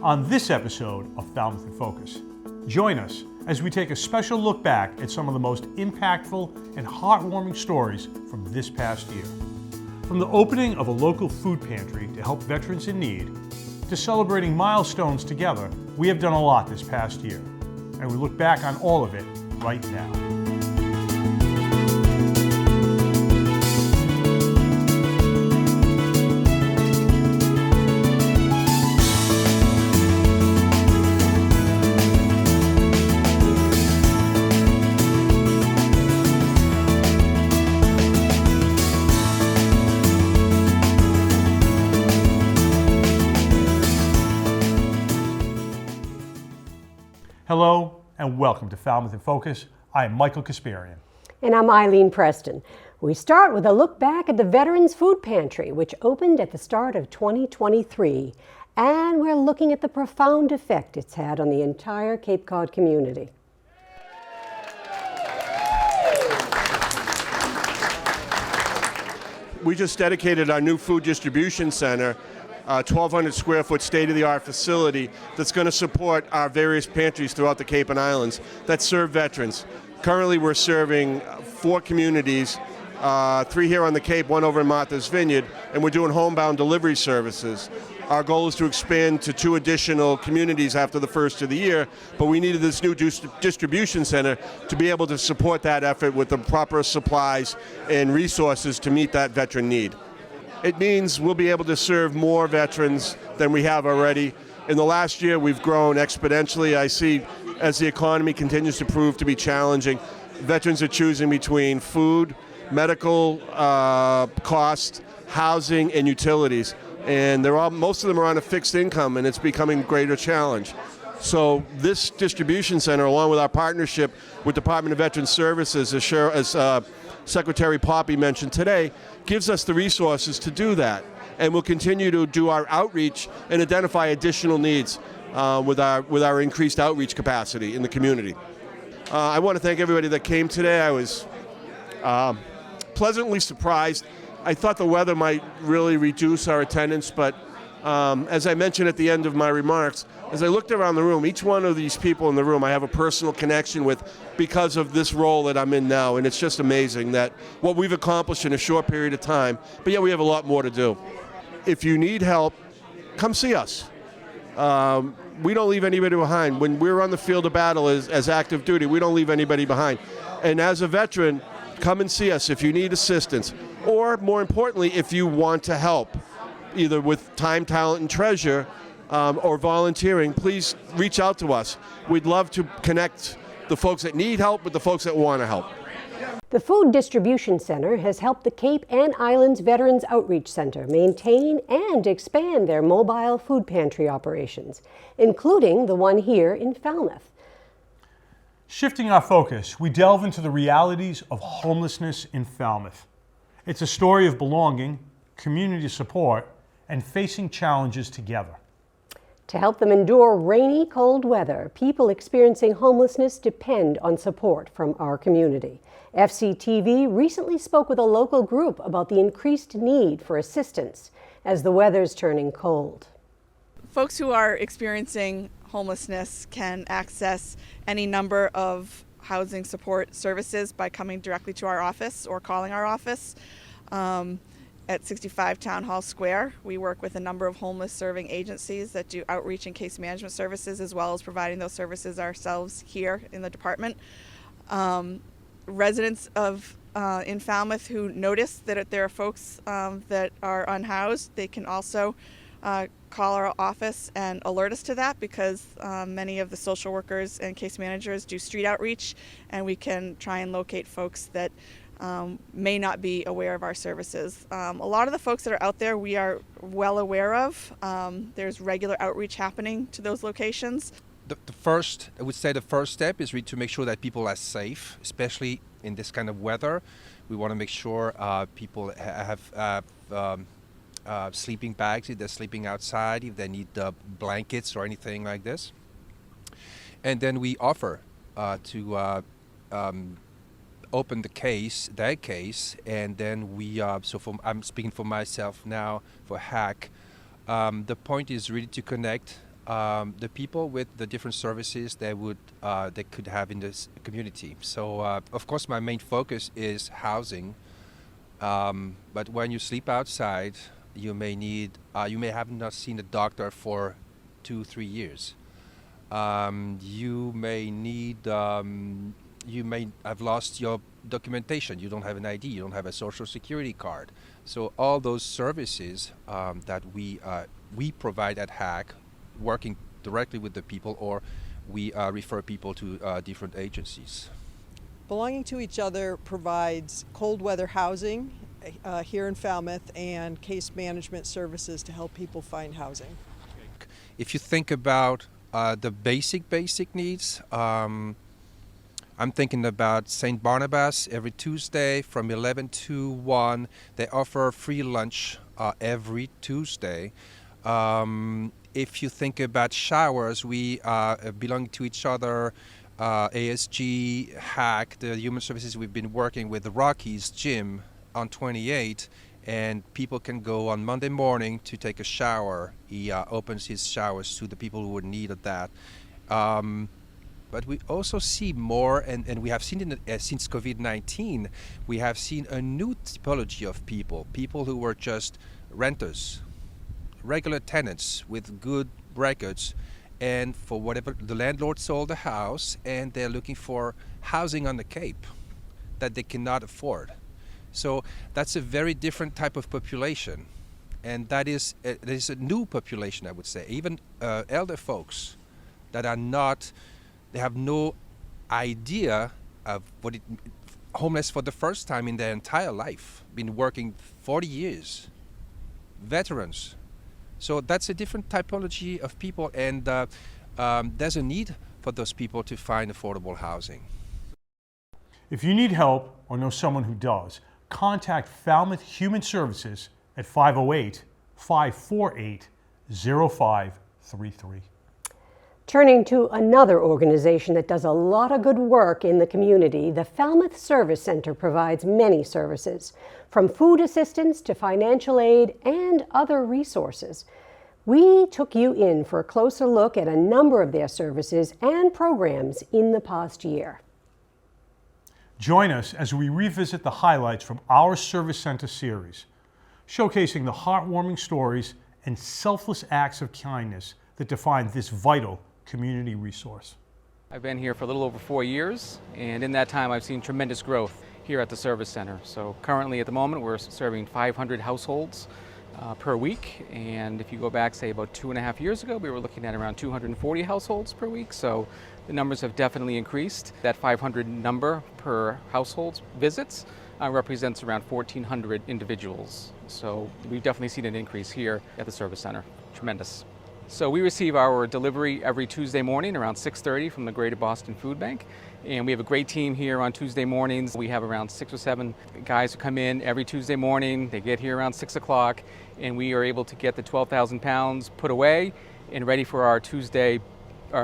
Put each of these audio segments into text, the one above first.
on this episode of Falmouth in Focus. Join us as we take a special look back at some of the most impactful and heartwarming stories from this past year. From the opening of a local food pantry to help veterans in need, to celebrating milestones together, we have done a lot this past year, and we look back on all of it right now. Hello and welcome to Falmouth in Focus. I am Michael Kasparian. And I'm Eileen Preston. We start with a look back at the Veterans Food Pantry, which opened at the start of 2023. And we're looking at the profound effect it's had on the entire Cape Cod community. We just dedicated our new food distribution center, a 1,200 square foot state-of-the-art facility that's going to support our various pantries throughout the Cape and Islands that serve veterans. Currently we're serving 4 communities, 3 here on the Cape, 1 over in Martha's Vineyard, and we're doing homebound delivery services. Our goal is to expand to 2 additional communities after the first of the year, but we needed this new distribution center to be able to support that effort with the proper supplies and resources to meet that veteran need. It means we'll be able to serve more veterans than we have already. In the last year, we've grown exponentially. I see as the economy continues to prove to be challenging, veterans are choosing between food, medical costs, housing, and utilities. And most of them are on a fixed income, and it's becoming a greater challenge. So this distribution center, along with our partnership with Department of Veterans Services, as Secretary Poppy mentioned today, gives us the resources to do that. And we'll continue to do our outreach and identify additional needs with our increased outreach capacity in the community. I want to thank everybody that came today. I was pleasantly surprised. I thought the weather might really reduce our attendance, but as I mentioned at the end of my remarks, as I looked around the room, each one of these people in the room I have a personal connection with because of this role that I'm in now, and it's just amazing that what we've accomplished in a short period of time, but yet we have a lot more to do. If you need help, come see us. We don't leave anybody behind. When we're on the field of battle as active duty, we don't leave anybody behind. And as a veteran, come and see us if you need assistance, or more importantly, if you want to help, either with time, talent, and treasure, or volunteering, please reach out to us. We'd love to connect the folks that need help with the folks that want to help. The Food Distribution Center has helped the Cape and Islands Veterans Outreach Center maintain and expand their mobile food pantry operations, including the one here in Falmouth. Shifting our focus, we delve into the realities of homelessness in Falmouth. It's a story of belonging, community support, and facing challenges together. To help them endure rainy, cold weather, people experiencing homelessness depend on support from our community. FCTV recently spoke with a local group about the increased need for assistance as the weather's turning cold. Folks who are experiencing homelessness can access any number of housing support services by coming directly to our office or calling our office. At 65 Town Hall Square, we work with a number of homeless serving agencies that do outreach and case management services, as well as providing those services ourselves here in the department. Residents in Falmouth who notice that there are folks that are unhoused, they can also call our office and alert us to that, because many of the social workers and case managers do street outreach, and we can try and locate folks that may not be aware of our services. A lot of the folks that are out there we are well aware of. There's regular outreach happening to those locations. I would say the first step is really to make sure that people are safe, especially in this kind of weather. We want to make sure people have sleeping bags if they're sleeping outside, if they need blankets or anything like this. And then we offer to open their case, and then we, I'm speaking for myself now, for HACK, the point is really to connect the people with the different services they could have in this community. So of course my main focus is housing, but when you sleep outside, you may have not seen a doctor for 2-3 years. You may have lost your documentation. You don't have an ID. You don't have a social security card. So all those services that we provide at HAC, working directly with the people, or we refer people to different agencies. Belonging to each other provides cold weather housing here in Falmouth and case management services to help people find housing. If you think about the basic needs, I'm thinking about St. Barnabas every Tuesday from 11 to 1. They offer free lunch every Tuesday. If you think about showers, we belong to each other. ASG, HAC, the human services, we've been working with the Rockies Gym on 28, and people can go on Monday morning to take a shower. He opens his showers to the people who would need that. But we also see more, and we have seen since COVID-19, we have seen a new typology of people who were just renters, regular tenants with good records, and for whatever, the landlord sold the house and they're looking for housing on the Cape that they cannot afford. So that's a very different type of population, and there's a new population, I would say, even elder folks that are not, they have no idea of homeless for the first time in their entire life, been working 40 years, veterans. So that's a different typology of people, and there's a need for those people to find affordable housing. If you need help or know someone who does, contact Falmouth Human Services at 508-548-0533. Turning to another organization that does a lot of good work in the community, the Falmouth Service Center provides many services, from food assistance to financial aid and other resources. We took you in for a closer look at a number of their services and programs in the past year. Join us as we revisit the highlights from our Service Center series, showcasing the heartwarming stories and selfless acts of kindness that define this vital community resource. I've been here for a little over 4 years, and in that time I've seen tremendous growth here at the Service Center. So currently at the moment we're serving 500 households per week, and if you go back, say, about 2.5 years ago, we were looking at around 240 households per week. So the numbers have definitely increased. That 500 number per household visits represents around 1,400 individuals. So we've definitely seen an increase here at the Service Center. Tremendous. So we receive our delivery every Tuesday morning around 6:30 from the Greater Boston Food Bank. And we have a great team here on Tuesday mornings. We have around 6 or 7 guys who come in every Tuesday morning. They get here around 6 o'clock, and we are able to get the 12,000 pounds put away and ready for our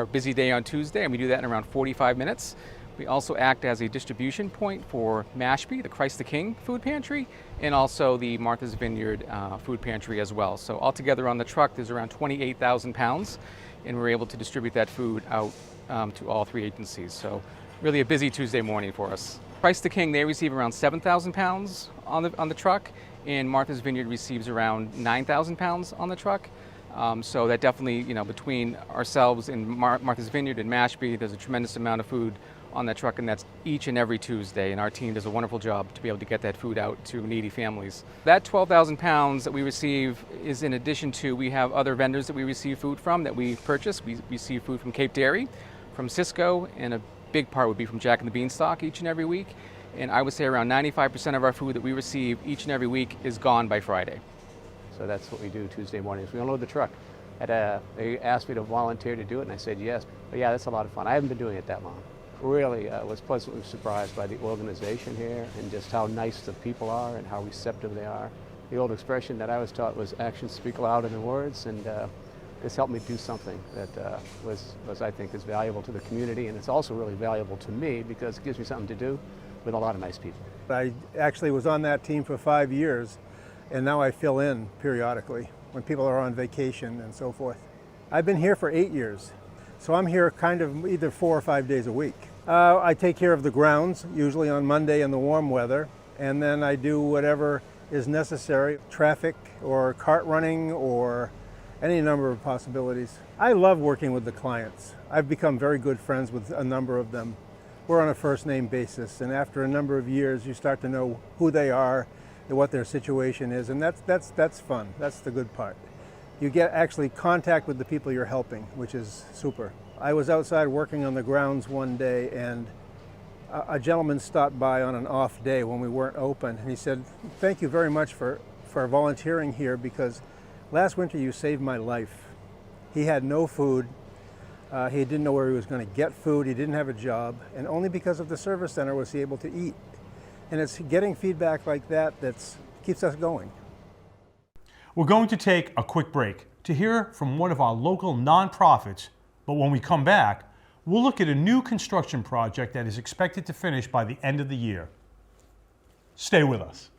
busy day on Tuesday, and we do that in around 45 minutes. We also act as a distribution point for Mashpee, the Christ the King Food Pantry, and also the Martha's Vineyard Food Pantry as well. So altogether on the truck, there's around 28,000 pounds, and we're able to distribute that food out to all 3 agencies. So really a busy Tuesday morning for us. Christ the King, they receive around 7,000 pounds on the truck, and Martha's Vineyard receives around 9,000 pounds on the truck. So that definitely, between ourselves and Martha's Vineyard and Mashpee, there's a tremendous amount of food on that truck, and that's each and every Tuesday, and our team does a wonderful job to be able to get that food out to needy families. That 12,000 pounds that we receive is in addition to, we have other vendors that we receive food from that we purchase. We receive food from Cape Dairy, from Cisco, and a big part would be from Jack and the Beanstalk each and every week. And I would say around 95% of our food that we receive each and every week is gone by Friday. So that's what we do Tuesday mornings. We unload the truck. They asked me to volunteer to do it, and I said yes. But yeah, that's a lot of fun. I haven't been doing it that long. Really was pleasantly surprised by the organization here and just how nice the people are and how receptive they are. The old expression that I was taught was actions speak louder than words, and this helped me do something that was I think is valuable to the community, and it's also really valuable to me because it gives me something to do with a lot of nice people. I actually was on that team for 5 years, and now I fill in periodically when people are on vacation and so forth. I've been here for 8 years, so I'm here kind of either 4 or 5 days a week. I take care of the grounds, usually on Monday in the warm weather, and then I do whatever is necessary, traffic or cart running or any number of possibilities. I love working with the clients. I've become very good friends with a number of them. We're on a first name basis, and after a number of years you start to know who they are and what their situation is, and that's fun. That's the good part. You get actually contact with the people you're helping, which is super. I was outside working on the grounds one day, and a gentleman stopped by on an off day when we weren't open, and he said, "Thank you very much for volunteering here, because last winter you saved my life." He had no food. He didn't know where he was going to get food. He didn't have a job, and only because of the service center was he able to eat. And it's getting feedback like that that keeps us going. We're going to take a quick break to hear from one of our local nonprofits, but when we come back, we'll look at a new construction project that is expected to finish by the end of the year. Stay with us.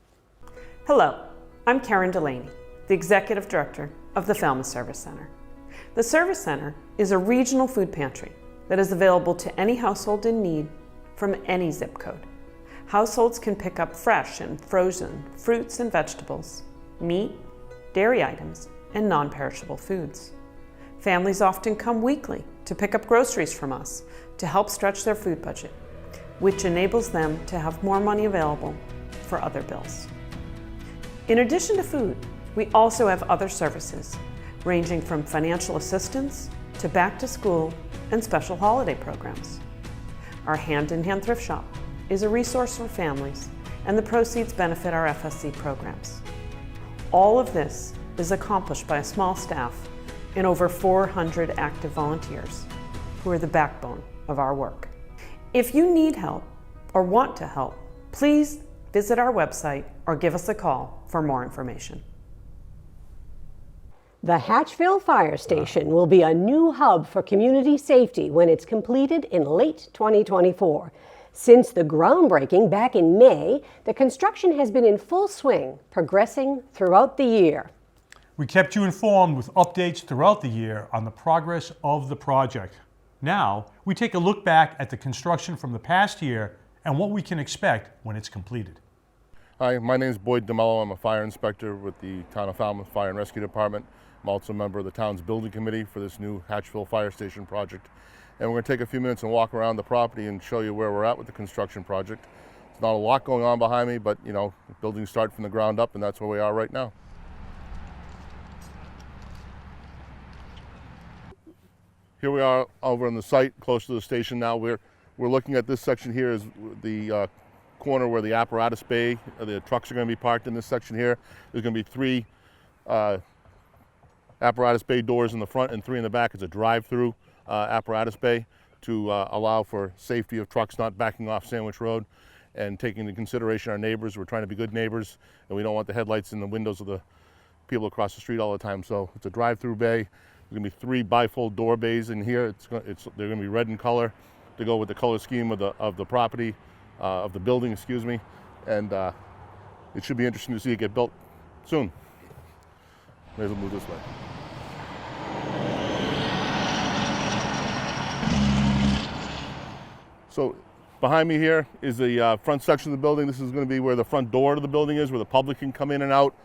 Hello, I'm Karen Delaney, the Executive Director of the Falmouth Service Center. The Service Center is a regional food pantry that is available to any household in need from any zip code. Households can pick up fresh and frozen fruits and vegetables, meat, dairy items, and non-perishable foods. Families often come weekly to pick up groceries from us to help stretch their food budget, which enables them to have more money available for other bills. In addition to food, we also have other services, ranging from financial assistance to back to school and special holiday programs. Our hand-in-hand thrift shop is a resource for families, and the proceeds benefit our FSC programs. All of this is accomplished by a small staff and over 400 active volunteers who are the backbone of our work. If you need help or want to help, please visit our website or give us a call for more information. The Hatchville Fire Station will be a new hub for community safety when it's completed in late 2024. Since the groundbreaking back in May, the construction has been in full swing, progressing throughout the year. We kept you informed with updates throughout the year on the progress of the project. Now, we take a look back at the construction from the past year and what we can expect when it's completed. Hi, my name is Boyd DeMello. I'm a fire inspector with the Town of Falmouth Fire and Rescue Department. I'm also a member of the town's building committee for this new Hatchville Fire Station project. And we're going to take a few minutes and walk around the property and show you where we're at with the construction project. There's not a lot going on behind me, but buildings start from the ground up, and that's where we are right now. Here we are over on the site, close to the station now. We're looking at this section here is the corner where the apparatus bay, the trucks are going to be parked in this section here. There's going to be 3 apparatus bay doors in the front and 3 in the back. It's a drive-through apparatus bay to allow for safety of trucks not backing off Sandwich Road, and taking into consideration our neighbors. We're trying to be good neighbors, and we don't want the headlights in the windows of the people across the street all the time. So it's a drive-through bay. There's going to be 3 bifold door bays in here. They're going to be red in color to go with the color scheme of the property, of the building, excuse me. And it should be interesting to see it get built soon. May as well move this way. So behind me here is the front section of the building. This is going to be where the front door to the building is, where the public can come in and out.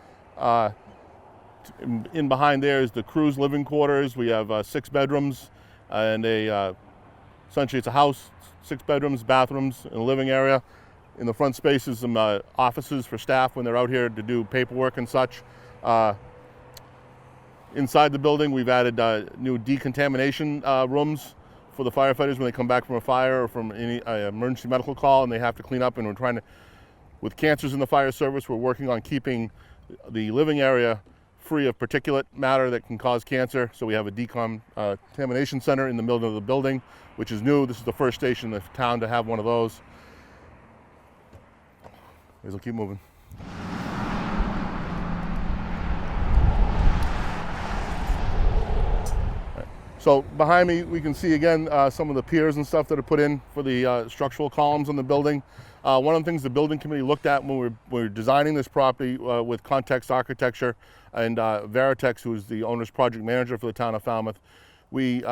In behind there is the crew's living quarters. We have 6 bedrooms and essentially it's a house, 6 bedrooms, bathrooms, and a living area. In the front space is some offices for staff when they're out here to do paperwork and such. Inside the building, we've added new decontamination rooms for the firefighters when they come back from a fire or from any emergency medical call and they have to clean up. And we're trying to, with cancers in the fire service, we're working on keeping the living area free of particulate matter that can cause cancer. So we have a decontamination center in the middle of the building, which is new. This is the first station in the town to have one of those. We'll keep moving. So behind me, we can see again some of the piers and stuff that are put in for the structural columns on the building. One of the things the building committee looked at when we were designing this property with Context Architecture and Veritex, who is the owner's project manager for the town of Falmouth, we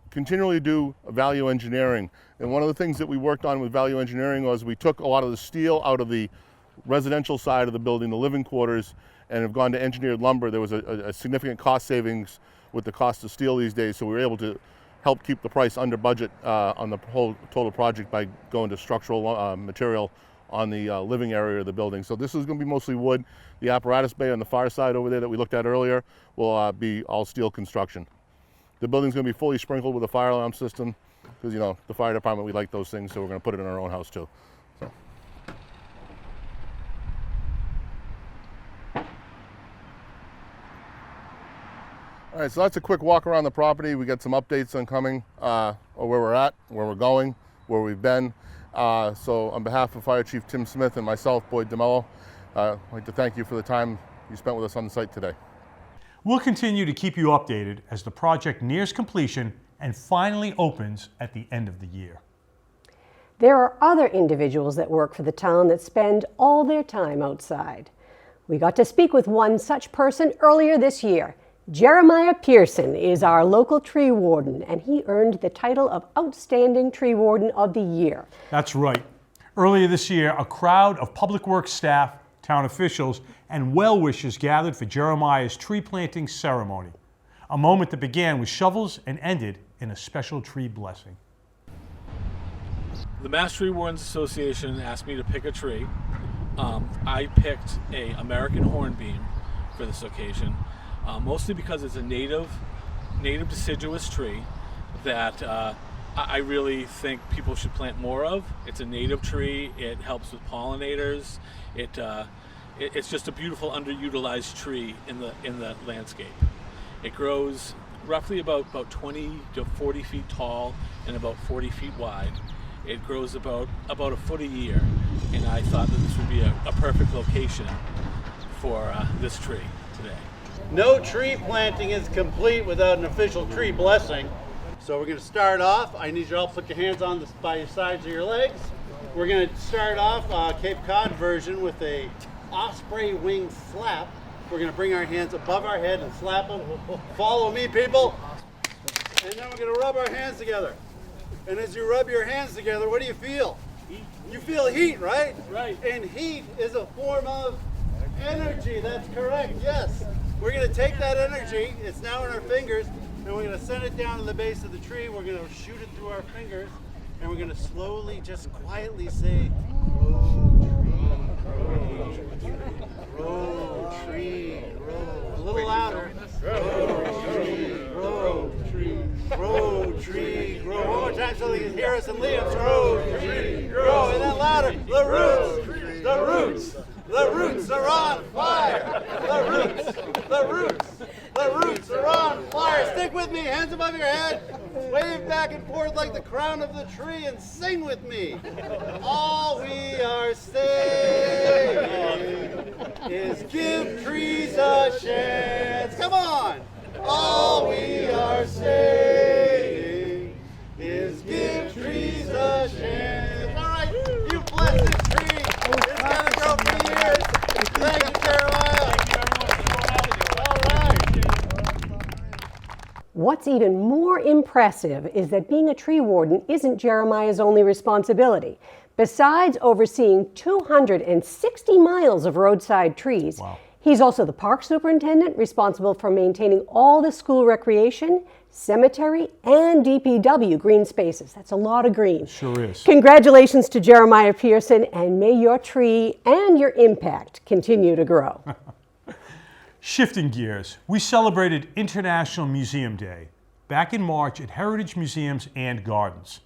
continually do value engineering. And one of the things that we worked on with value engineering was we took a lot of the steel out of the residential side of the building, the living quarters, and have gone to engineered lumber. There was a significant cost savings with the cost of steel these days, so we were able to help keep the price under budget on the whole total project by going to structural material on the living area of the building. So this is going to be mostly wood. The apparatus bay on the far side over there that we looked at earlier will be all steel construction. The building's going to be fully sprinkled with a fire alarm system because, you know, the fire department, we like those things, so we're going to put it in our own house too. So. All right, so that's a quick walk around the property. We got some updates on coming, or where we're at, where we're going, where we've been. So on behalf of Fire Chief Tim Smith and myself, Boyd DeMello, I'd like to thank you for the time you spent with us on the site today. We'll continue to keep you updated as the project nears completion and finally opens at the end of the year. There are other individuals that work for the town that spend all their time outside. We got to speak with one such person earlier this year. Jeremiah Pearson is our local tree warden, and he earned the title of Outstanding Tree Warden of the Year. That's right. Earlier this year, a crowd of public works staff, town officials, and well-wishers gathered for Jeremiah's tree planting ceremony, a moment that began with shovels and ended in a special tree blessing. The Mass Tree Wardens Association asked me to pick a tree. I picked a American hornbeam for this occasion, mostly because it's a native deciduous tree that I really think people should plant more of. It's a native tree. It helps with pollinators. It's just a beautiful underutilized tree in the landscape. It grows roughly about 20 to 40 feet tall and about 40 feet wide. It grows about a foot a year, and I thought that this would be a perfect location for this tree today. No tree planting is complete without an official tree blessing. So we're going to start off. I need you all to put your hands on by your sides of your legs. We're going to start off Cape Cod version with a osprey wing slap. We're going to bring our hands above our head and slap them. Follow me, people. And then we're going to rub our hands together. And as you rub your hands together, what do you feel? Heat. You feel heat, right? Right. And heat is a form of energy. That's correct, yes. We're going to take that energy, it's now in our fingers, and we're going to send it down to the base of the tree. We're going to shoot it through our fingers, and we're going to slowly, just quietly say, grow, tree, grow. A little louder. Grow, tree, grow, tree, grow, tree, grow. One more time so they can hear us and leave us. Grow, tree, grow. And then louder. The roots, the roots. The roots are on fire! The roots are on fire! Stick with me, hands above your head, wave back and forth like the crown of the tree and sing with me. All we are saying is give trees a chance. Come on! All we are saying is give trees a chance. All right, you bless this tree. It's gonna grow for years. Thank you, Jeremiah. All right. What's even more impressive is that being a tree warden isn't Jeremiah's only responsibility. Besides overseeing 260 miles of roadside trees, wow. He's also the park superintendent responsible for maintaining all the school recreation, cemetery, and DPW green spaces. That's a lot of green. Sure is. Congratulations to Jeremiah Pearson, and may your tree and your impact continue to grow. Shifting gears, we celebrated International Museum Day back in March at Heritage Museums and Gardens.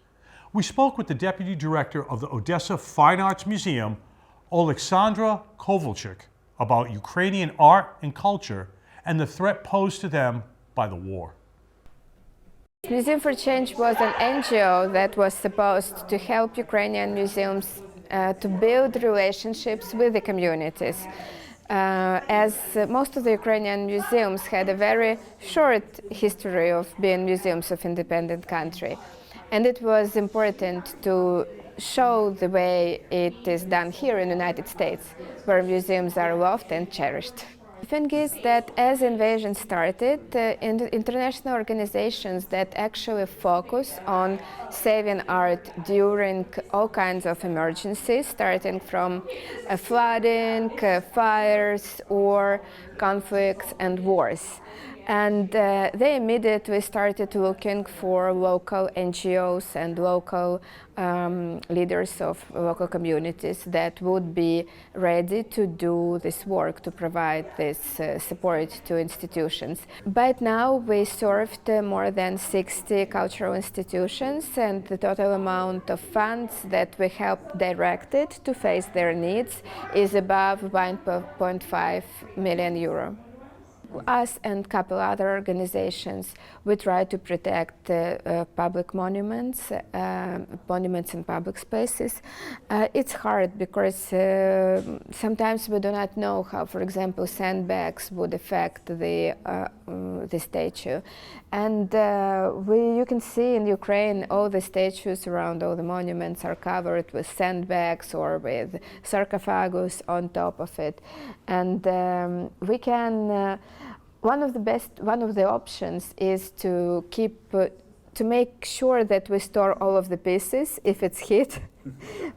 We spoke with the Deputy Director of the Odessa Fine Arts Museum, Alexandra Koval, about Ukrainian art and culture and the threat posed to them by the war. Museum for Change was an NGO that was supposed to help Ukrainian museums to build relationships with the communities. As most of the Ukrainian museums had a very short history of being museums of independent country. And it was important to show the way it is done here in the United States, where museums are loved and cherished. The thing is that as invasion started, international organizations that actually focus on saving art during all kinds of emergencies, starting from flooding, fires, or conflicts and wars. And they immediately started looking for local NGOs and local leaders of local communities that would be ready to do this work, to provide this support to institutions. By now, we served more than 60 cultural institutions, and the total amount of funds that we helped directed to face their needs is above 1.5 million euro. Us and a couple other organizations, we try to protect public monuments, monuments in public spaces. It's hard because sometimes we do not know how, for example, sandbags would affect the statue. And you can see in Ukraine all the statues around all the monuments are covered with sandbags or with sarcophagus on top of it. And we can one of the options is to make sure that we store all of the pieces if it's hit.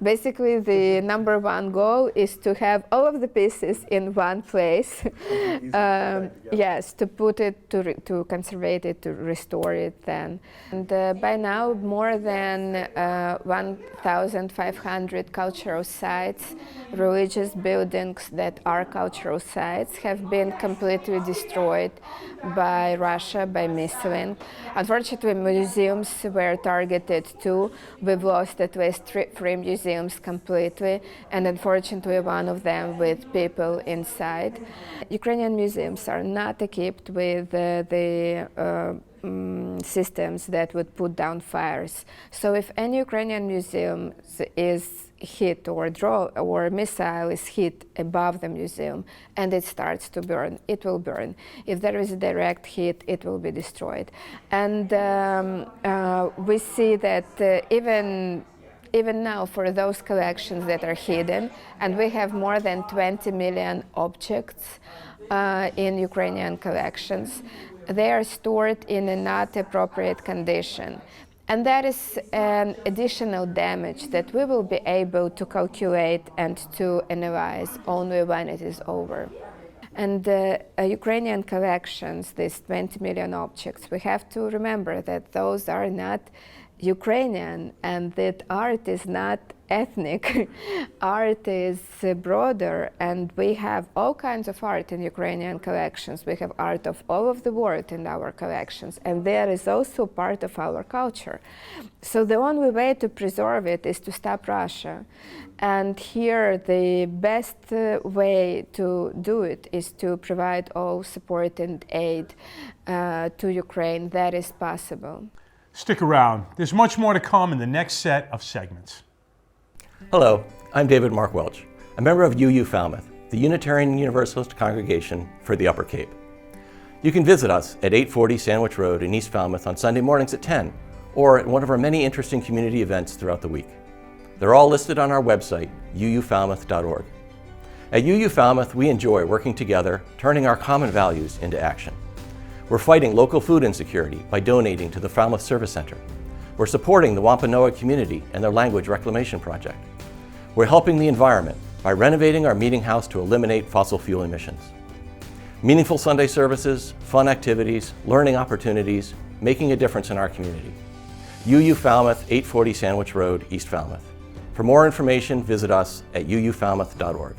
Basically, the number one goal is to have all of the pieces in one place. Yes, to put it, to conserve it, to restore it then. And by now, more than 1,500 cultural sites, religious buildings that are cultural sites, have been completely destroyed by Russia, by missiling. Unfortunately, museums were targeted too. We've lost at least three museums completely, and unfortunately one of them with people inside. Ukrainian museums are not equipped with the systems that would put down fires. So if any Ukrainian museum is hit or a missile is hit above the museum and it starts to burn, it will burn. If there is a direct hit, it will be destroyed. And we see that even now, for those collections that are hidden, and we have more than 20 million objects in Ukrainian collections, they are stored in a not appropriate condition. And that is an additional damage that we will be able to calculate and to analyze only when it is over. And Ukrainian collections, these 20 million objects, we have to remember that those are not Ukrainian, and that art is not ethnic. Art is broader, and we have all kinds of art in Ukrainian collections. We have art of all of the world in our collections, and that is also part of our culture. So the only way to preserve it is to stop Russia. And here the best way to do it is to provide all support and aid to Ukraine that is possible. Stick around. There's much more to come in the next set of segments. Hello, I'm David Mark Welch, a member of UU Falmouth, the Unitarian Universalist Congregation for the Upper Cape. You can visit us at 840 Sandwich Road in East Falmouth on Sunday mornings at 10, or at one of our many interesting community events throughout the week. They're all listed on our website, uufalmouth.org. At UU Falmouth, we enjoy working together, turning our common values into action. We're fighting local food insecurity by donating to the Falmouth Service Center. We're supporting the Wampanoag community and their language reclamation project. We're helping the environment by renovating our meeting house to eliminate fossil fuel emissions. Meaningful Sunday services, fun activities, learning opportunities, making a difference in our community. UU Falmouth, 840 Sandwich Road, East Falmouth. For more information, visit us at uufalmouth.org.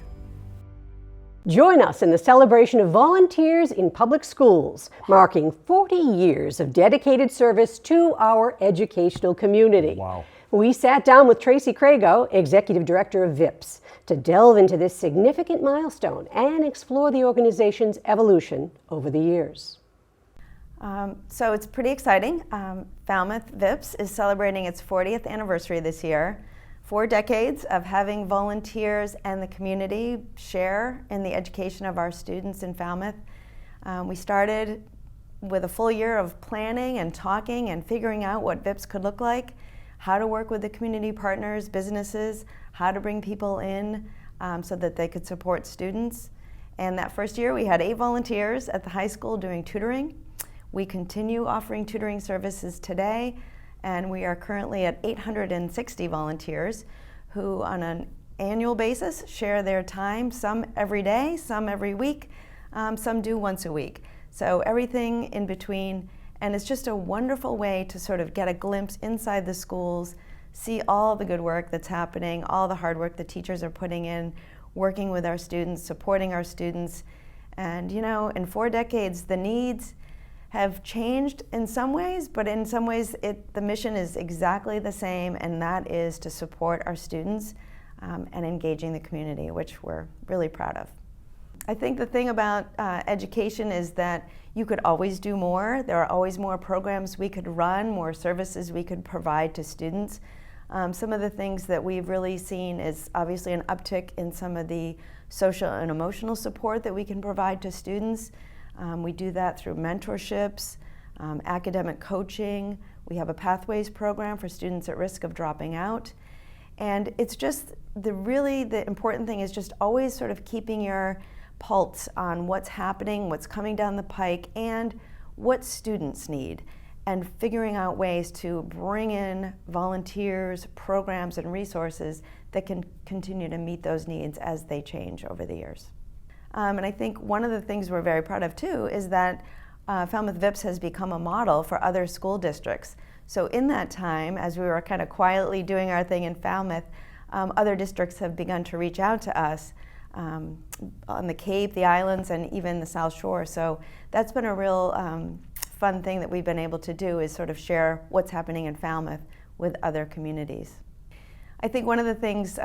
Join us in the celebration of volunteers in public schools, marking 40 years of dedicated service to our educational community. Wow. We sat down with Tracy Crago, Executive Director of VIPs, to delve into this significant milestone and explore the organization's evolution over the years. So it's pretty exciting. Falmouth VIPs is celebrating its 40th anniversary this year. 4 decades of having volunteers and the community share in the education of our students in Falmouth. We started with a full year of planning and talking and figuring out what VIPs could look like, how to work with the community partners, businesses, how to bring people in so that they could support students. And that first year we had 8 volunteers at the high school doing tutoring. We continue offering tutoring services today, and we are currently at 860 volunteers who on an annual basis share their time, some every day, some every week, some do once a week. So everything in between, and it's just a wonderful way to sort of get a glimpse inside the schools, see all the good work that's happening, all the hard work the teachers are putting in, working with our students, supporting our students. And you know, in 4 decades, the needs have changed in some ways, but in some ways the mission is exactly the same, and that is to support our students and engaging the community, which we're really proud of. I think the thing about education is that you could always do more. There are always more programs we could run, more services we could provide to students. Some of the things that we've really seen is obviously an uptick in some of the social and emotional support that we can provide to students. We do that through mentorships, academic coaching. We have a Pathways program for students at risk of dropping out. And it's just the important thing is just always sort of keeping your pulse on what's happening, what's coming down the pike, and what students need, and figuring out ways to bring in volunteers, programs, and resources that can continue to meet those needs as they change over the years. And I think one of the things we're very proud of too is that Falmouth VIPs has become a model for other school districts. So in that time, as we were kind of quietly doing our thing in Falmouth, other districts have begun to reach out to us on the Cape, the islands, and even the South Shore. So that's been a real fun thing that we've been able to do, is sort of share what's happening in Falmouth with other communities. I think one of the things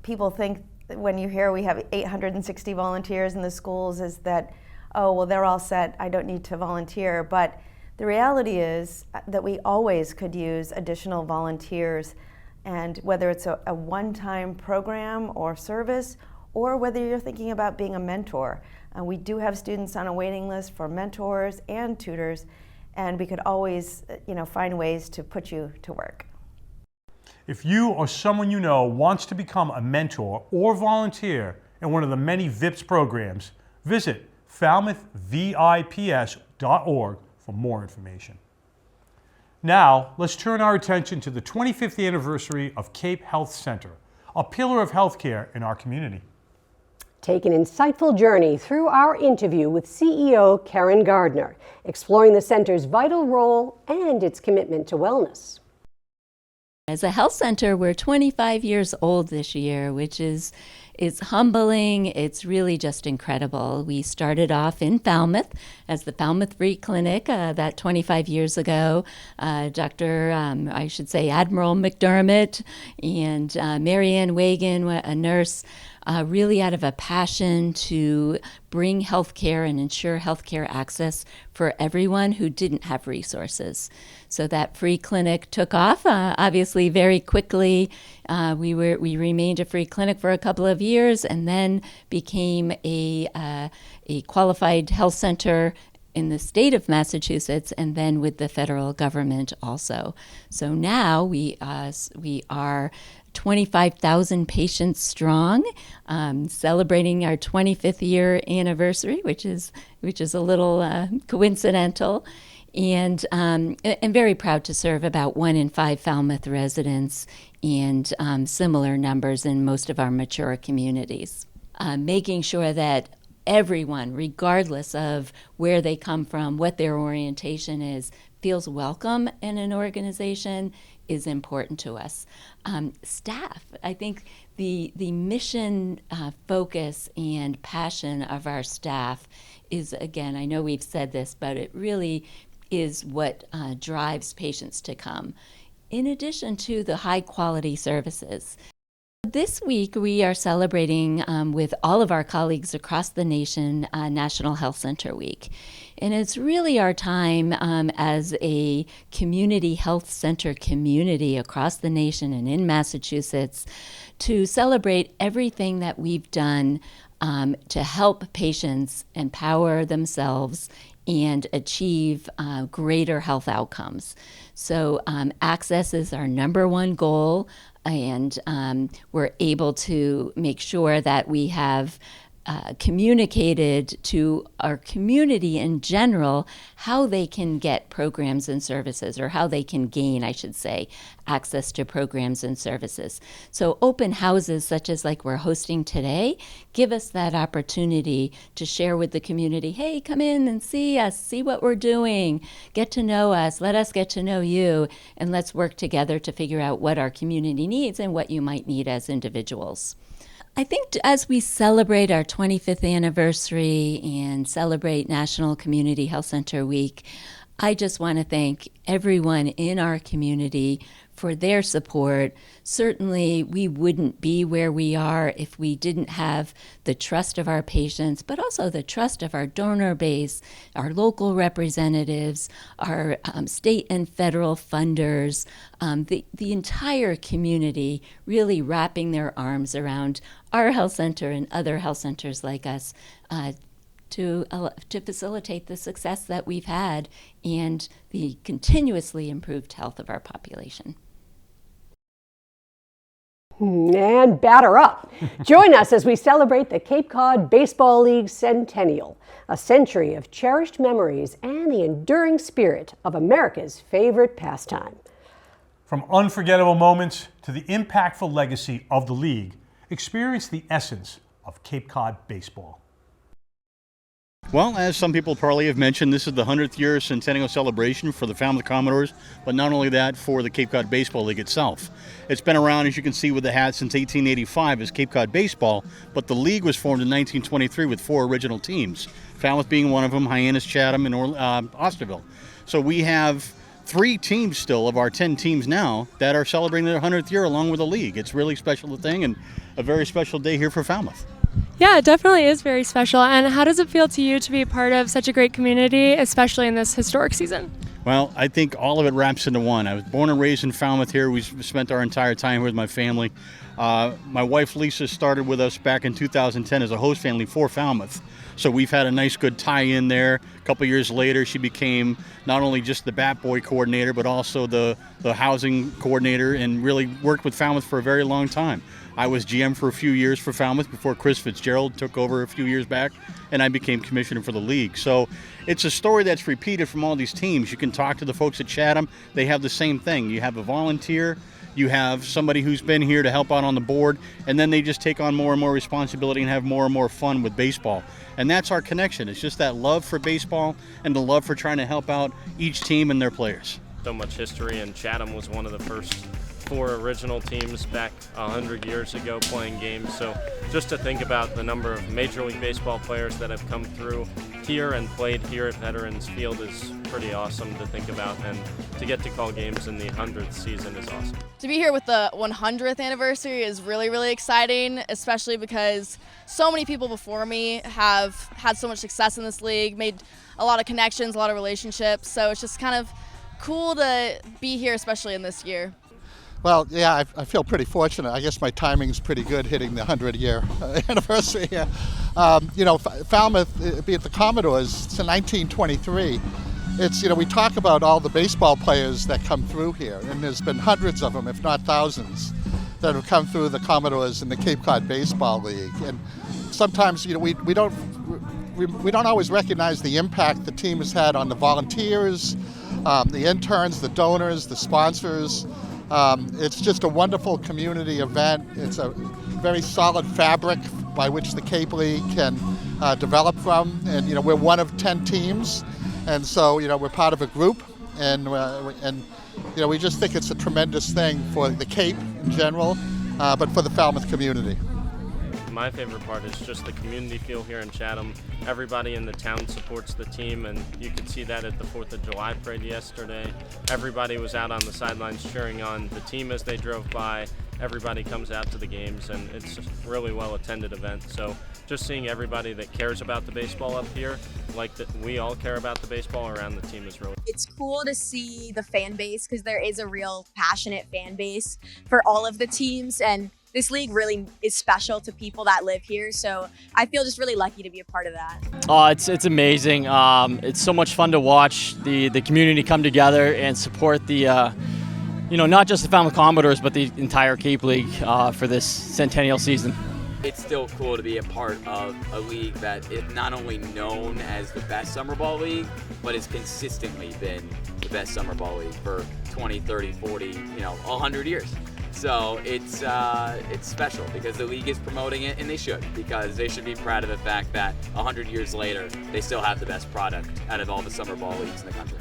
people think when you hear we have 860 volunteers in the schools is that, oh, well, they're all set, I don't need to volunteer. But the reality is that we always could use additional volunteers, and whether it's a one-time program or service, or whether you're thinking about being a mentor. We do have students on a waiting list for mentors and tutors, and we could always find ways to put you to work. If you or someone you know wants to become a mentor or volunteer in one of the many VIPs programs, visit falmouthvips.org for more information. Now, let's turn our attention to the 25th anniversary of Cape Health Center, a pillar of healthcare in our community. Take an insightful journey through our interview with CEO Karen Gardner, exploring the center's vital role and its commitment to wellness. As a health center, we're 25 years old this year, which is humbling. It's really just incredible. We started off in Falmouth as the Falmouth Free Clinic that 25 years ago. Admiral McDermott and Marianne Wagan, a nurse, really out of a passion to bring healthcare and ensure healthcare access for everyone who didn't have resources. So that free clinic took off, obviously very quickly. We remained a free clinic for a couple of years and then became a qualified health center in the state of Massachusetts, and then with the federal government also. So now we are 25,000 patients strong, celebrating our 25th year anniversary, which is a little coincidental, and very proud to serve about 1 in 5 Falmouth residents and similar numbers in most of our mature communities. Making sure that everyone, regardless of where they come from, what their orientation is, feels welcome in an organization is important to us. Staff, I think the mission focus and passion of our staff is, again, I know we've said this, but it really is what drives patients to come, in addition to the high quality services. This week, we are celebrating with all of our colleagues across the nation National Health Center Week. And it's really our time as a community health center community across the nation and in Massachusetts to celebrate everything that we've done to help patients empower themselves and achieve greater health outcomes. So access is our number one goal, and we're able to make sure that we have communicated to our community in general how they can get programs and services, or how they can gain, I should say, access to programs and services. So open houses such as like we're hosting today give us that opportunity to share with the community, hey, come in and see us, see what we're doing, get to know us, let us get to know you, and let's work together to figure out what our community needs and what you might need as individuals. I think as we celebrate our 25th anniversary and celebrate National Community Health Center Week, I just want to thank everyone in our community for their support. Certainly, we wouldn't be where we are if we didn't have the trust of our patients, but also the trust of our donor base, our local representatives, our state and federal funders, the entire community really wrapping their arms around our health center and other health centers like us to facilitate the success that we've had and the continuously improved health of our population. And batter up. Join us as we celebrate the Cape Cod Baseball League centennial, a century of cherished memories and the enduring spirit of America's favorite pastime. From unforgettable moments to the impactful legacy of the league, experience the essence of Cape Cod baseball. Well, as some people probably have mentioned, this is the 100th year centennial celebration for the Falmouth Commodores, but not only that, for the Cape Cod Baseball League itself. It's been around, as you can see with the hat, since 1885 as Cape Cod Baseball, but the league was formed in 1923 with 4 original teams, Falmouth being one of them, Hyannis, Chatham, and Osterville. So we have 3 teams still of our 10 teams now that are celebrating their 100th year along with the league. It's really special thing and a very special day here for Falmouth. Yeah, it definitely is very special. And how does it feel to you to be part of such a great community, especially in this historic season? Well, I think all of it wraps into one. I was born and raised in Falmouth here. We spent our entire time here with my family. My wife Lisa started with us back in 2010 as a host family for Falmouth. So we've had a nice good tie-in there. A couple years later, she became not only just the Bat Boy coordinator, but also the housing coordinator, and really worked with Falmouth for a very long time. I was GM for a few years for Falmouth before Chris Fitzgerald took over a few years back, and I became commissioner for the league. So it's a story that's repeated from all these teams. You can talk to the folks at Chatham. They have the same thing. You have a volunteer, you have somebody who's been here to help out on the board, and then they just take on more and more responsibility and have more and more fun with baseball. And that's our connection. It's just that love for baseball and the love for trying to help out each team and their players. So much history, and Chatham was one of the first 4 original teams back 100 years ago playing games. So just to think about the number of Major League Baseball players that have come through here and played here at Veterans Field is pretty awesome to think about, and to get to call games in the 100th season is awesome. To be here with the 100th anniversary is really, really exciting, especially because so many people before me have had so much success in this league, made a lot of connections, a lot of relationships, so it's just kind of cool to be here, especially in this year. Well, yeah, I feel pretty fortunate. I guess my timing's pretty good hitting the 100-year anniversary here. You know, Falmouth, be it the Commodores, since 1923, it's, you know, we talk about all the baseball players that come through here, and there's been hundreds of them, if not thousands, that have come through the Commodores and the Cape Cod Baseball League. And sometimes, you know, we don't always recognize the impact the team has had on the volunteers, the interns, the donors, the sponsors. It's just a wonderful community event. It's a very solid fabric by which the Cape League can develop from. And, you know, we're one of 10 teams. And so, you know, we're part of a group. And you know, we just think it's a tremendous thing for the Cape in general, but for the Falmouth community. My favorite part is just the community feel here in Chatham. Everybody in the town supports the team, and you could see that at the 4th of July parade yesterday. Everybody was out on the sidelines cheering on the team as they drove by. Everybody comes out to the games, and it's a really well-attended event. So just seeing everybody that cares about the baseball up here, like that we all care about the baseball around the team, is really. It's cool to see the fan base, because there is a real passionate fan base for all of the teams, and This league really is special to people that live here, so I feel just really lucky to be a part of that. Oh, it's amazing. It's so much fun to watch the community come together and support the, not just the Falmouth Commodores, but the entire Cape League for this centennial season. It's still cool to be a part of a league that is not only known as the best summer ball league, but has consistently been the best summer ball league for 20, 30, 40, 100 years. So it's special because the league is promoting it, and they should, because they should be proud of the fact that 100 years later, they still have the best product out of all the summer ball leagues in the country.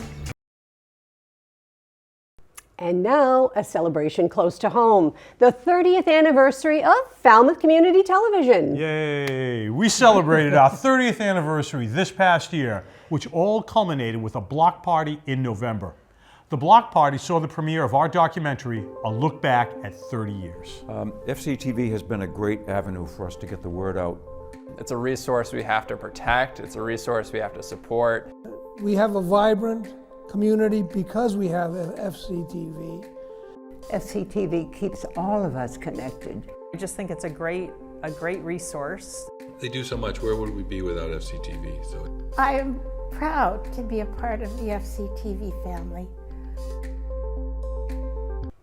And now, a celebration close to home, the 30th anniversary of Falmouth Community Television. Yay! We celebrated our 30th anniversary this past year, which all culminated with a block party in November. The block party saw the premiere of our documentary, A Look Back at 30 Years. FCTV has been a great avenue for us to get the word out. It's a resource we have to protect. It's a resource we have to support. We have a vibrant community because we have FCTV. FCTV keeps all of us connected. I just think it's a great resource. They do so much. Where would we be without FCTV? So I'm proud to be a part of the FCTV family.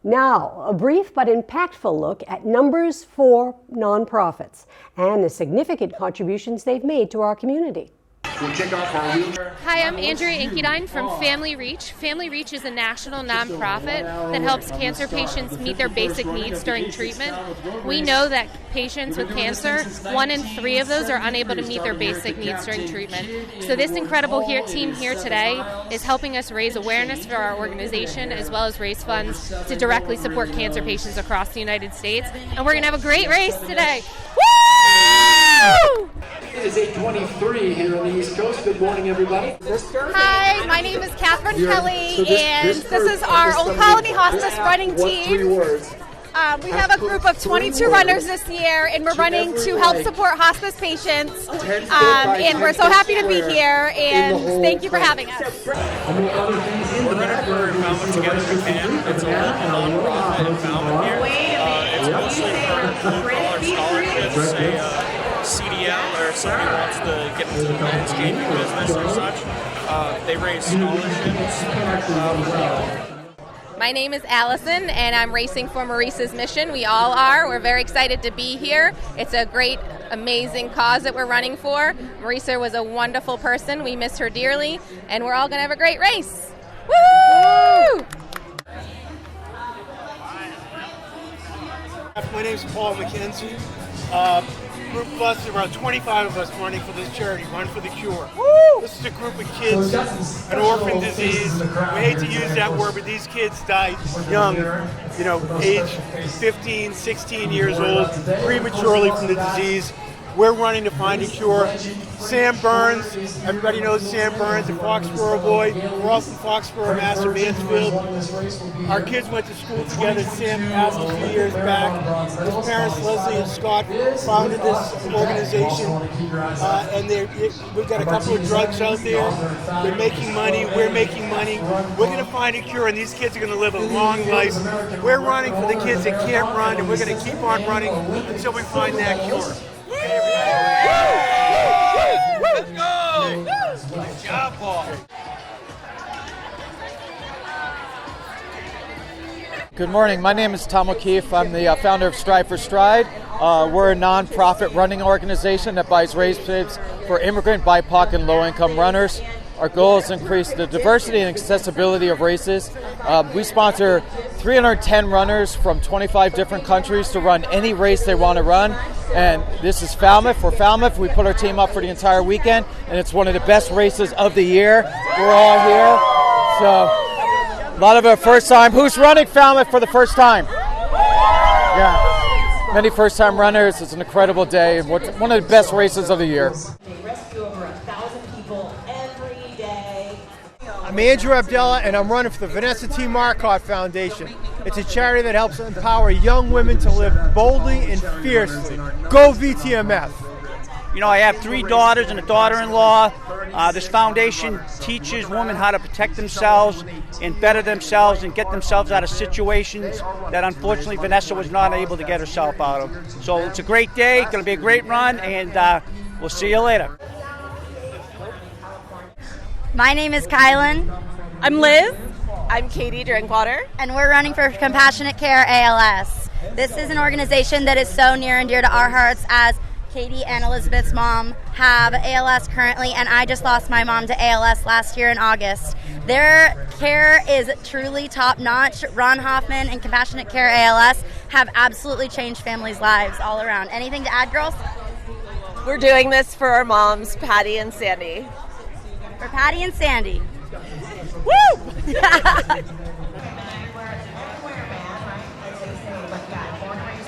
Now, a brief but impactful look at numbers for nonprofits and the significant contributions they've made to our community. Hi, I'm Andrea Inkydine from Family Reach. Family Reach is a national nonprofit that helps cancer patients meet their basic needs during treatment. We know that patients with cancer, 1 in 3 of those are unable to meet their basic needs during treatment. So this incredible team here today is helping us raise awareness for our organization as well as raise funds to directly support cancer patients across the United States. And we're going to have a great race today. Woo! It is 8:23 here on the East Coast. Good morning, everybody. Hi, my name is Catherine Kelly, and this is our Old Colony Hospice running team. We have a group of 22 runners this year, and we're running to help support hospice patients. And we're so happy to be here, and thank you for having us. We're running for Falmouth Together We Can. It's a local nonprofit in Falmouth here. It's mostly for blue-collar scholarships, CDL, or somebody wants to get into the landscaping business or such. They raise scholarships for people. My name is Allison, and I'm racing for Maurice's mission. We all are. We're very excited to be here. It's a great, amazing cause that we're running for. Marisa was a wonderful person. We miss her dearly, and we're all going to have a great race. Woo! My name is Paul McKenzie. Group of us, around 25 of us running for this charity, Run for the Cure. Woo! This is a group of kids, an orphan disease. We hate to use that word, but these kids die young, age 15, 16 years old, prematurely from the disease. We're running to find a cure. Sam Burns, everybody knows Sam Burns, a Foxborough boy. We're all from Foxborough, Mass. and Mansfield. Our kids went to school together. Sam passed a few years back. His parents, Leslie and Scott, founded this organization. And we've got a couple of drugs out there. They're making money. We're making money. We're going to find a cure, and these kids are going to live a long life. We're running for the kids that can't run, and we're going to keep on running until we find that cure. Let's go! Good job, Paul. Good morning. My name is Tom O'Keefe. I'm the founder of Strive for Stride. We're a non-profit running organization that buys race tips for immigrant, BIPOC, and low-income runners. Our goal is to increase the diversity and accessibility of races. We sponsor 310 runners from 25 different countries to run any race they want to run. And this is Falmouth. For Falmouth, we put our team up for the entire weekend, and it's one of the best races of the year. We're all here. So, a lot of our first time. Who's running Falmouth for the first time? Yeah. Many first-time runners. It's an incredible day, and one of the best races of the year. I'm Andrew Abdella, and I'm running for the Vanessa T. Marcotte Foundation. It's a charity that helps empower young women to live boldly and fiercely. Go VTMF! You know, I have 3 daughters and a daughter-in-law. This foundation teaches women how to protect themselves and better themselves and get themselves out of situations that unfortunately Vanessa was not able to get herself out of. So it's a great day, going to be a great run, and we'll see you later. My name is Kylan. I'm Liz. I'm Katie Drinkwater. And we're running for Compassionate Care ALS. This is an organization that is so near and dear to our hearts, as Katie and Elizabeth's mom have ALS currently, and I just lost my mom to ALS last year in August. Their care is truly top-notch. Ron Hoffman and Compassionate Care ALS have absolutely changed families' lives all around. Anything to add, girls? We're doing this for our moms, Patty and Sandy. For Patty and Sandy. Woo!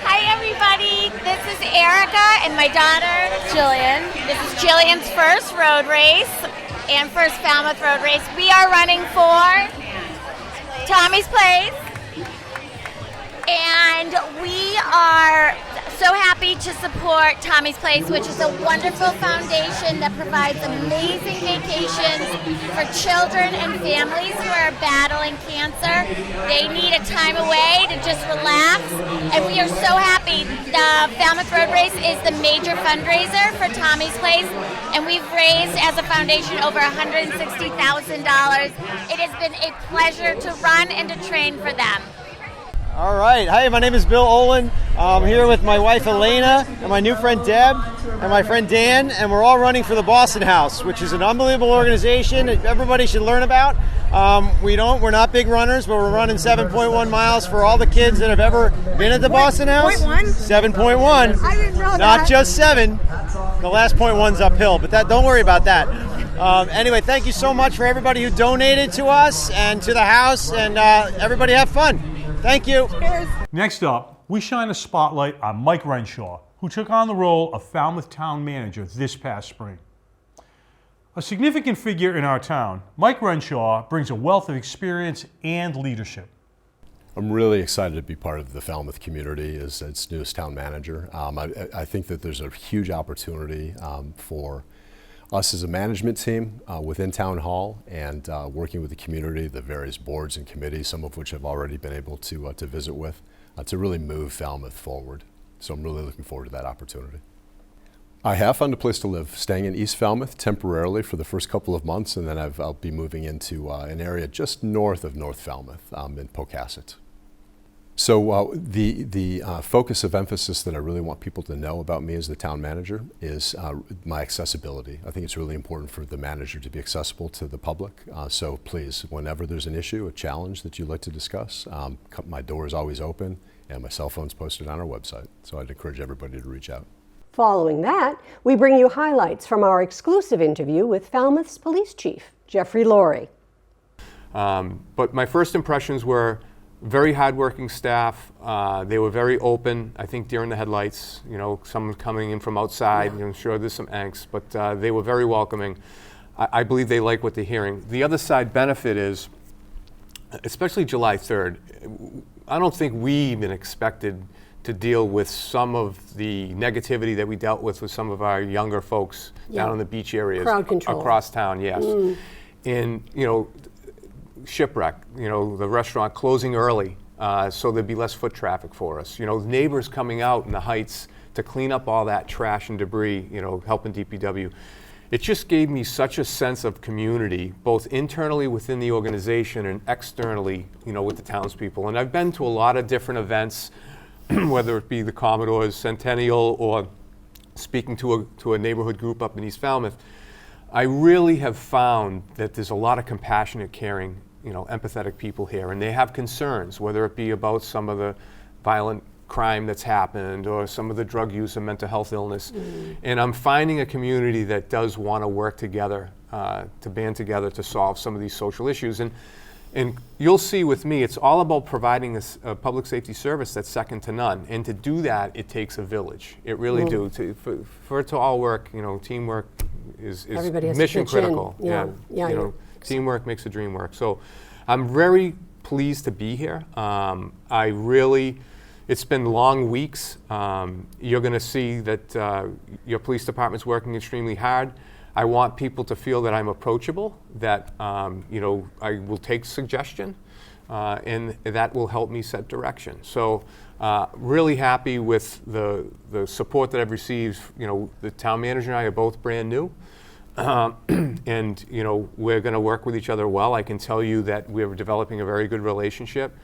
Hi everybody, this is Erica and my daughter Jillian. This is Jillian's first road race and first Falmouth road race. We are running for Tommy's Place, and we are so happy to support Tommy's Place, which is a wonderful foundation that provides amazing vacations for children and families who are battling cancer. They need a time away to just relax, and we are so happy. The Falmouth Road Race is the major fundraiser for Tommy's Place, and we've raised as a foundation over $160,000. It has been a pleasure to run and to train for them. All right. Hi, my name is Bill Olin. I'm here with my wife Elena and my new friend Deb and my friend Dan, and we're all running for the Boston House, which is an unbelievable organization that everybody should learn about. We're not big runners, but we're running 7.1 miles for all the kids that have ever been at the Boston House. 7.1. I didn't know that. Not just 7. The last .1's uphill, but don't worry about that. Anyway, thank you so much for everybody who donated to us and to the house, and everybody have fun. Thank you. Cheers. Next up, we shine a spotlight on Mike Renshaw, who took on the role of Falmouth Town Manager this past spring. A significant figure in our town, Mike Renshaw brings a wealth of experience and leadership. I'm really excited to be part of the Falmouth community as its newest town manager. I think that there's a huge opportunity for us as a management team within Town Hall and working with the community, the various boards and committees, some of which I've already been able to visit with, to really move Falmouth forward. So I'm really looking forward to that opportunity. I have found a place to live, staying in East Falmouth temporarily for the first couple of months, and then I'll be moving into an area just north of North Falmouth in Pocasset. So the focus of emphasis that I really want people to know about me as the town manager is my accessibility. I think it's really important for the manager to be accessible to the public. So please, whenever there's an issue, a challenge that you'd like to discuss, my door is always open and my cell phone's posted on our website. So I'd encourage everybody to reach out. Following that, we bring you highlights from our exclusive interview with Falmouth's Police Chief, Jeffrey Lourie. But my first impressions were very hardworking staff. They were very open. I think during the headlights, someone coming in from outside, I'm sure there's some angst, but they were very welcoming. I believe they like what they're hearing. The other side benefit is, especially July 3rd, I don't think we even expected to deal with some of the negativity that we dealt with some of our younger folks down in the beach areas across town, yes. And, shipwreck, the restaurant closing early so there'd be less foot traffic for us. Neighbors coming out in the heights to clean up all that trash and debris, helping DPW. It just gave me such a sense of community, both internally within the organization and externally, with the townspeople. And I've been to a lot of different events, whether it be the Commodore's Centennial or speaking to a neighborhood group up in East Falmouth. I really have found that there's a lot of compassionate, caring, empathetic people here, and they have concerns, whether it be about some of the violent crime that's happened or some of the drug use and mental health illness. And I'm finding a community that does want to work together, to band together to solve some of these social issues. And you'll see with me, it's all about providing a public safety service that's second to none. And to do that, it takes a village. It really do. For it to all work, teamwork is mission critical. Teamwork makes the dream work. So I'm very pleased to be here. I really It's been long weeks. You're going to see that your police department's working extremely hard. I want people to feel that I'm approachable, that I will take suggestion, and that will help me set direction. So really happy with the support that I've received. The town manager and I are both brand new. And we're going to work with each other well. I can tell you that we're developing a very good relationship.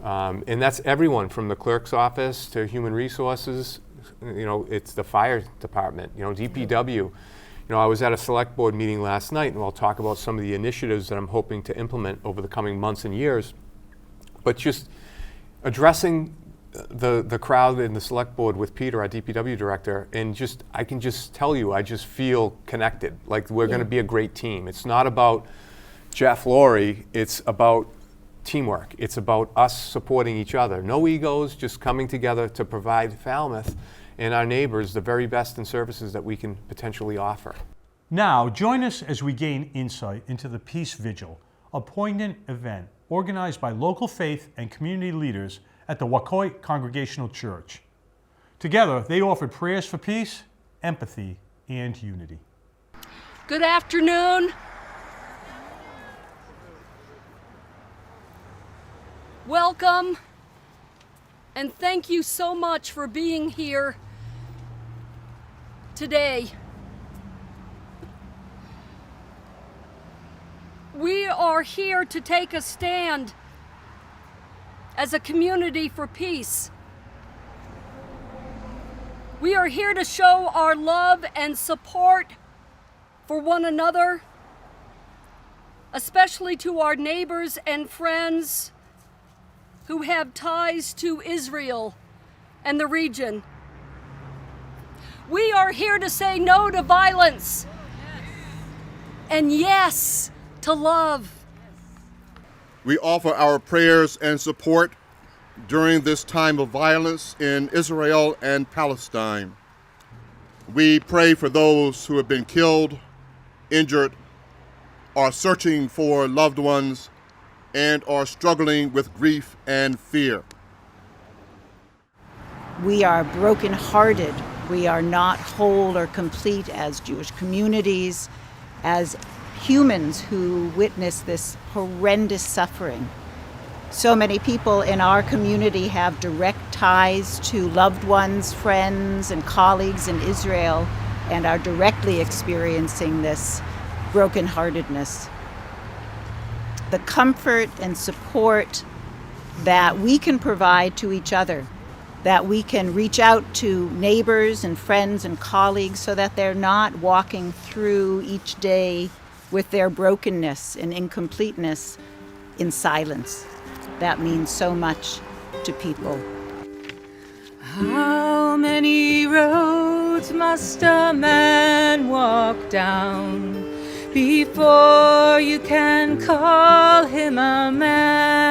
And that's everyone from the clerk's office to human resources. It's the fire department, DPW. I was at a select board meeting last night, and I'll talk about some of the initiatives that I'm hoping to implement over the coming months and years. But just addressing the crowd in the select board with Peter, our DPW director, and I can just tell you, I just feel connected. Like we're going to be a great team. It's not about Jeff, Lourie, it's about teamwork. It's about us supporting each other. No egos, just coming together to provide Falmouth and our neighbors the very best in services that we can potentially offer. Now, join us as we gain insight into the Peace Vigil, a poignant event organized by local faith and community leaders at the Wacoit Congregational Church. Together, they offered prayers for peace, empathy, and unity. Good afternoon. Welcome, and thank you so much for being here today. We are here to take a stand as a community for peace. We are here to show our love and support for one another, especially to our neighbors and friends who have ties to Israel and the region. We are here to say no to violence and yes to love. We offer our prayers and support during this time of violence in Israel and Palestine. We pray for those who have been killed, injured, are searching for loved ones, and are struggling with grief and fear. We are brokenhearted. We are not whole or complete as Jewish communities, as humans who witness this horrendous suffering. So many people in our community have direct ties to loved ones, friends, and colleagues in Israel and are directly experiencing this brokenheartedness. The comfort and support that we can provide to each other, that we can reach out to neighbors and friends and colleagues so that they're not walking through each day with their brokenness and incompleteness in silence. That means so much to people. How many roads must a man walk down before you can call him a man?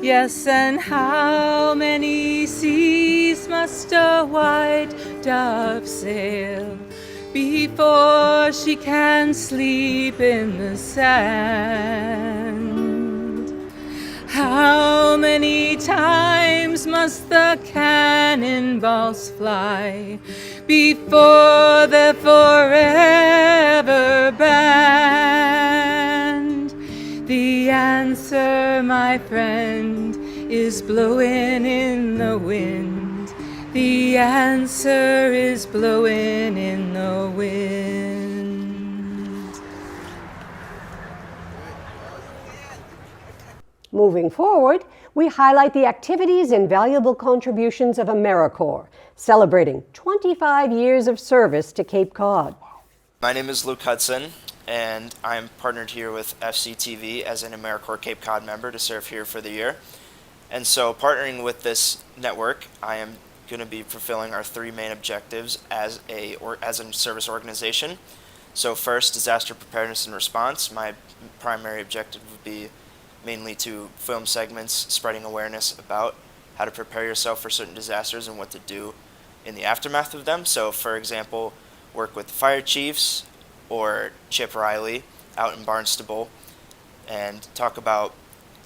Yes, and how many seas must a white dove sail before she can sleep in the sand? How many times must the cannonballs fly before they're forever banned? The answer, my friend, is blowing in the wind. The answer is blowing in the wind. Moving forward, we highlight the activities and valuable contributions of Americore, celebrating 25 years of service to Cape Cod. My name is Luke Hudson, and I'm partnered here with FCTV as an Americore Cape Cod member to serve here for the year. And so partnering with this network, I am going to be fulfilling our three main objectives as a service organization. So first, disaster preparedness and response. My primary objective would be mainly to film segments spreading awareness about how to prepare yourself for certain disasters and what to do in the aftermath of them. So for example, work with the fire chiefs or Chip Riley out in Barnstable and talk about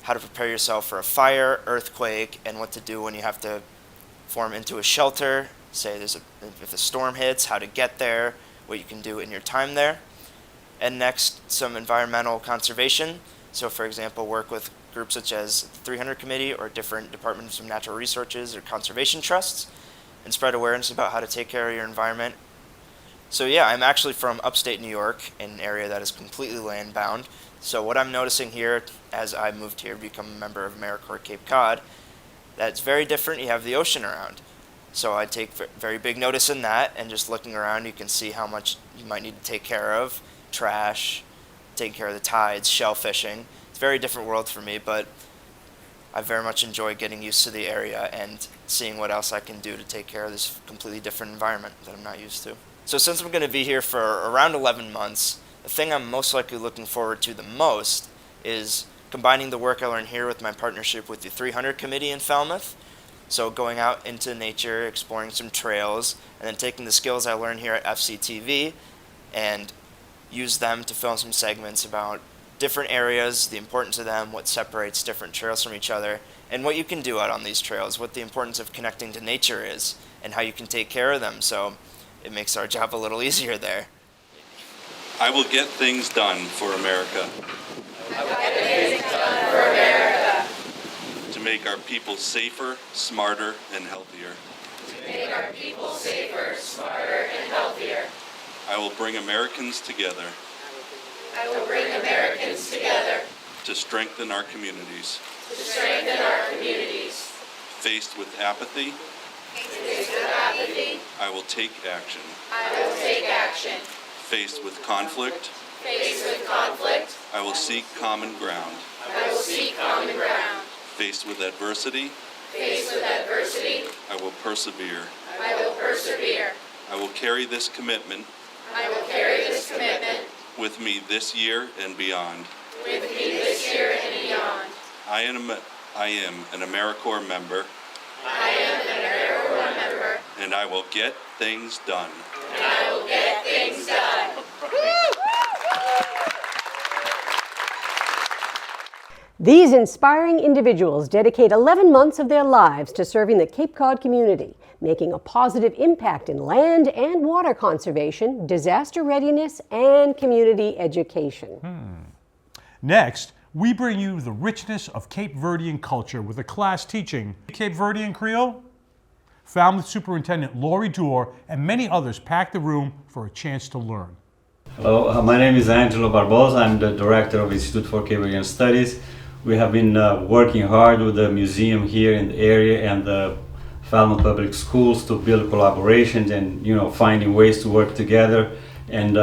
how to prepare yourself for a fire, earthquake, and what to do when you have to form into a shelter. Say if a storm hits, how to get there, what you can do in your time there. And next, some environmental conservation. So for example, work with groups such as the 300 Committee or different departments of natural resources or conservation trusts, and spread awareness about how to take care of your environment. So yeah, I'm actually from upstate New York, in an area that is completely land-bound. So what I'm noticing here as I moved here to become a member of Americore Cape Cod, that's very different. You have the ocean around. So I take very big notice in that, and just looking around you can see how much you might need to take care of. Trash, taking care of the tides, shellfishing. It's a very different world for me, but I very much enjoy getting used to the area and seeing what else I can do to take care of this completely different environment that I'm not used to. So since I'm going to be here for around 11 months, the thing I'm most likely looking forward to the most is combining the work I learned here with my partnership with the 300 Committee in Falmouth. So going out into nature, exploring some trails, and then taking the skills I learned here at FCTV and use them to film some segments about different areas, the importance of them, what separates different trails from each other, and what you can do out on these trails, what the importance of connecting to nature is, and how you can take care of them. So it makes our job a little easier there. I will get things done for America. I will get things done for America. To make our people safer, smarter, and healthier. To make our people safer, smarter, and healthier. I will bring Americans together. I will bring Americans together. To strengthen our communities. To strengthen our communities. Faced with apathy. Faced with apathy. I will take action. I will take action. Faced with conflict. Faced with conflict. I will seek common ground. I will seek common ground. Faced with adversity. Faced with adversity. I will persevere. I will persevere. I will carry this commitment. I will carry this commitment with me this year and beyond. With me this year and beyond. I am an Americore member. I am an Americore member. And I will get things done. And I will get things done. These inspiring individuals dedicate 11 months of their lives to serving the Cape Cod community, making a positive impact in land and water conservation, disaster readiness, and community education. Next, we bring you the richness of Cape Verdean culture with a class teaching Cape Verdean Creole. Falmouth Superintendent Lourie and many others packed the room for a chance to learn. Hello, my name is Angelo Barbosa. I'm the director of Institute for Cape Verdean Studies. We have been working hard with the museum here in the area and the Falmouth Public Schools to build collaborations and finding ways to work together and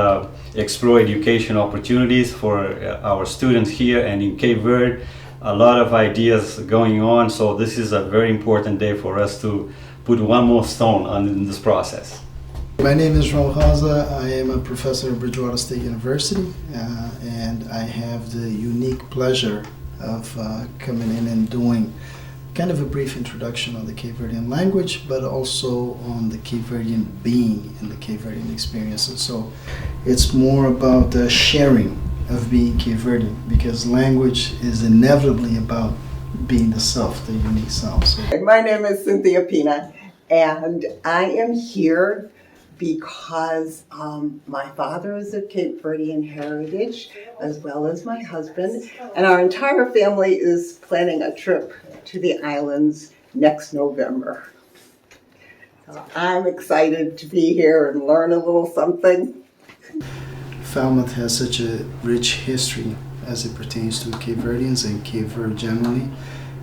explore education opportunities for our students here and in Cape Verde. A lot of ideas going on, so this is a very important day for us to put one more stone on this process. My name is Raul Haza. I am a professor at Bridgewater State University, and I have the unique pleasure of coming in and doing kind of a brief introduction on the Cape Verdean language, but also on the Cape Verdean being and the Cape Verdean experiences. So it's more about the sharing of being Cape Verdean, because language is inevitably about being the self, the unique self. So. My name is Cynthia Pina, and I am here because my father is of Cape Verdean heritage, as well as my husband, and our entire family is planning a trip to the islands next November. So I'm excited to be here and learn a little something. Falmouth has such a rich history as it pertains to Cape Verdeans and Cape Verde generally,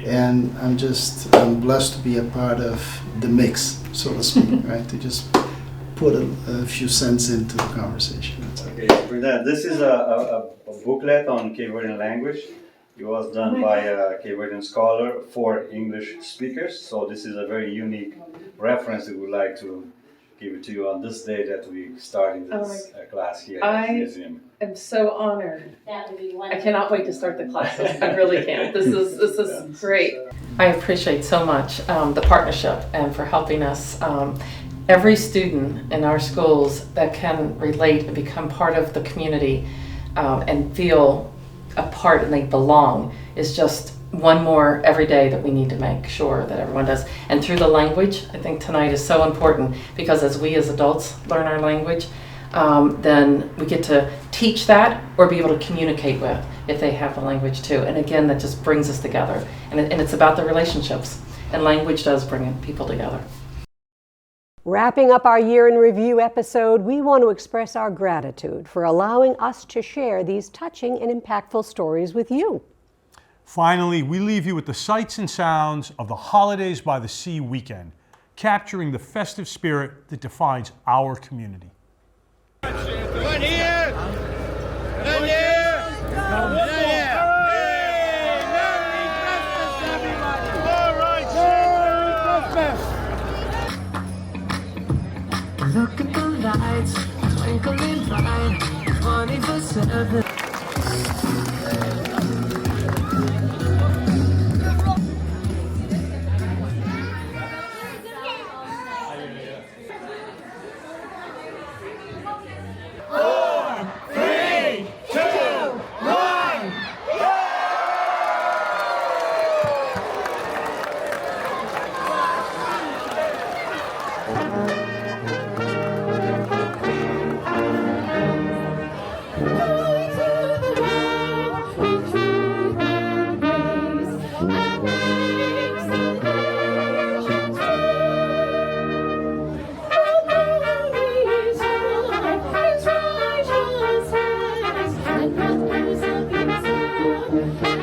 and I'm blessed to be a part of the mix, so to speak, right? To just put a few cents into the conversation. Okay, for that, this is a booklet on Cape Verdean language. It was done by a Cape Verdean scholar for English speakers, so this is a very unique reference that we'd like to give it to you on this day that we started this class here at the museum. I'm so honored. I cannot wait to start the classes. I really can't. This is great. I appreciate so much the partnership and for helping us. Every student in our schools that can relate and become part of the community and feel a part and they belong is just one more every day that we need to make sure that everyone does. And through the language, I think tonight is so important, because as we as adults learn our language, then we get to teach that or be able to communicate with if they have the language too. And again, that just brings us together. And it's about the relationships. And language does bring people together. Wrapping up our year in review episode, we want to express our gratitude for allowing us to share these touching and impactful stories with you. Finally, we leave you with the sights and sounds of the Holidays by the Sea weekend, capturing the festive spirit that defines our community. One here! One here! One here! Hey, Merry Christmas, everybody! All right, Merry Christmas! Look at the lights, twinkling bright, 24/7. Thank you.